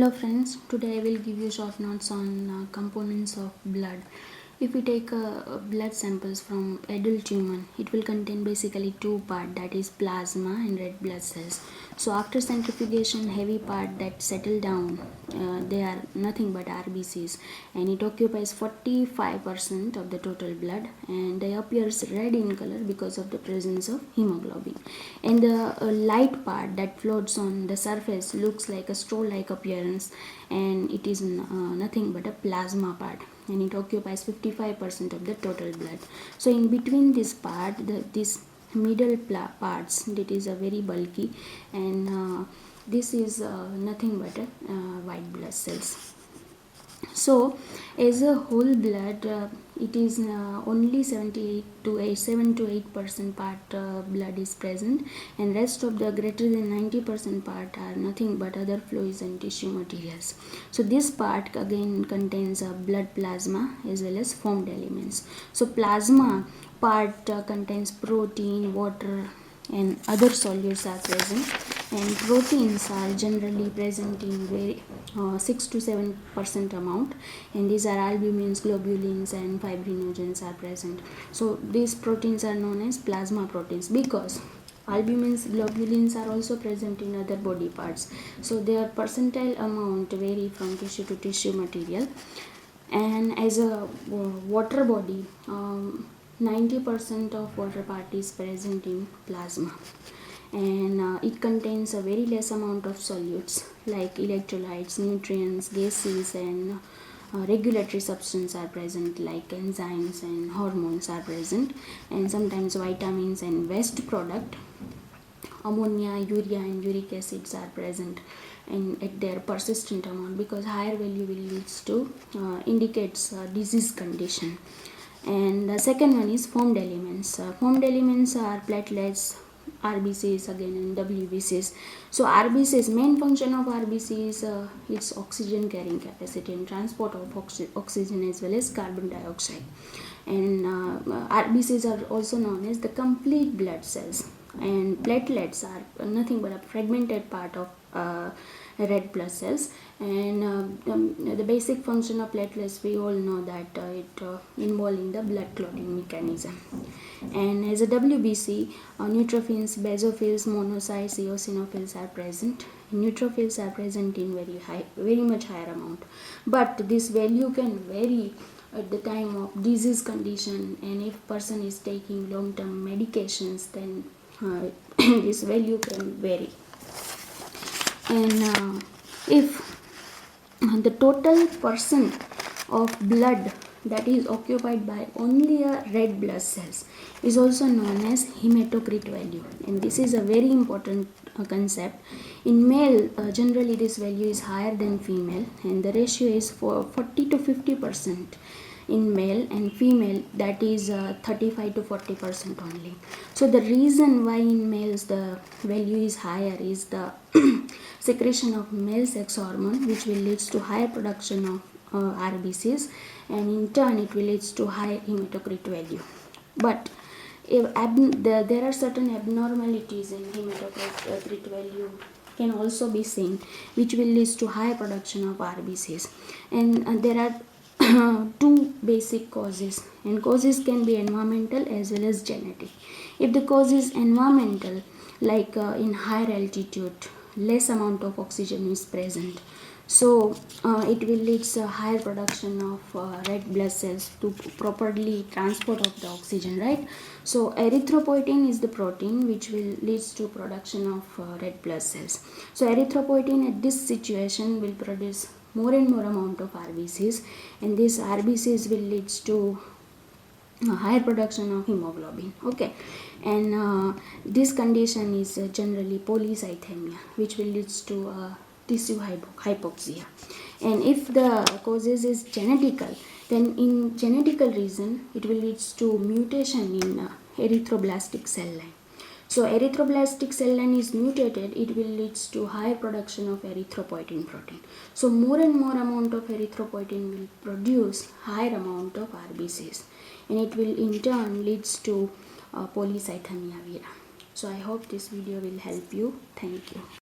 Hello friends, today I will give you short notes on components of blood. If we take blood samples from adult human, it will contain basically two parts, that is plasma and red blood cells. So after centrifugation, heavy part that settle down, they are nothing but RBCs, and it occupies 45% of the total blood, and they appears red in color because of the presence of hemoglobin. And the light part that floats on the surface looks like a straw-like appearance, and it is nothing but a plasma part, and it occupies 55% of the total blood. So in between this part, this middle parts, that is a very bulky, and this is nothing but white blood cells. So as a whole blood, it is only 7 to 8% part blood is present, and rest of the greater than 90% part are nothing but other fluids and tissue materials. So this part again contains blood plasma as well as formed elements. So plasma part contains protein, water, and other solutes are present, and proteins are generally present in very 6 to 7% amount, and these are albumins, globulins, and fibrinogens are present. So these proteins are known as plasma proteins because albumins, globulins are also present in other body parts, so their percentile amount vary from tissue to tissue material. And as a water body, 90% of water part is present in plasma, and it contains a very less amount of solutes like electrolytes, nutrients, gases, and regulatory substances are present like enzymes and hormones are present, and sometimes vitamins and waste product, ammonia, urea, and uric acids are present, and at their persistent amount, because higher value will leads to indicates disease condition. And the second one is formed elements. Formed elements are platelets, RBCs again, and WBCs. So RBCs, main function of RBC is its oxygen carrying capacity and transport of oxygen as well as carbon dioxide. And RBCs are also known as the complete blood cells, and platelets are nothing but a fragmented part of red blood cells, and the basic function of platelets, we all know that it involved in the blood clotting mechanism. And as a WBC, neutrophils, basophils, monocytes, eosinophils are present. Neutrophils are present in very much higher amount, but this value can vary at the time of disease condition, and if person is taking long-term medications, then this value can vary. And if the total percent of blood that is occupied by only a red blood cells is also known as hematocrit value, and this is a very important concept. In male, generally this value is higher than female, and the ratio is for 40 to 50% in male, and female that is 35 to 40% only. So the reason why in males the value is higher is the secretion of male sex hormone, which will leads to higher production of RBCs, and in turn it will leads to higher hematocrit value. But there are certain abnormalities in hematocrit value can also be seen, which will lead to higher production of RBCs, and there are two basic causes, and causes can be environmental as well as genetic. If the cause is environmental, like in higher altitude, less amount of oxygen is present, so it will lead to higher production of red blood cells to properly transport of the oxygen, right? So erythropoietin is the protein which will lead to production of red blood cells. So erythropoietin at this situation will produce more and more amount of RBCs, and these RBCs will lead to higher production of hemoglobin. Okay, and this condition is generally polycythemia, which will lead to tissue hypoxia. And if the causes is genetical, then in genetical reason it will lead to mutation in erythroblastic cell line. So erythroblastic cell line is mutated, it will lead to higher production of erythropoietin protein. So more and more amount of erythropoietin will produce higher amount of RBCs, and it will in turn leads to polycythemia vera. So I hope this video will help you. Thank you.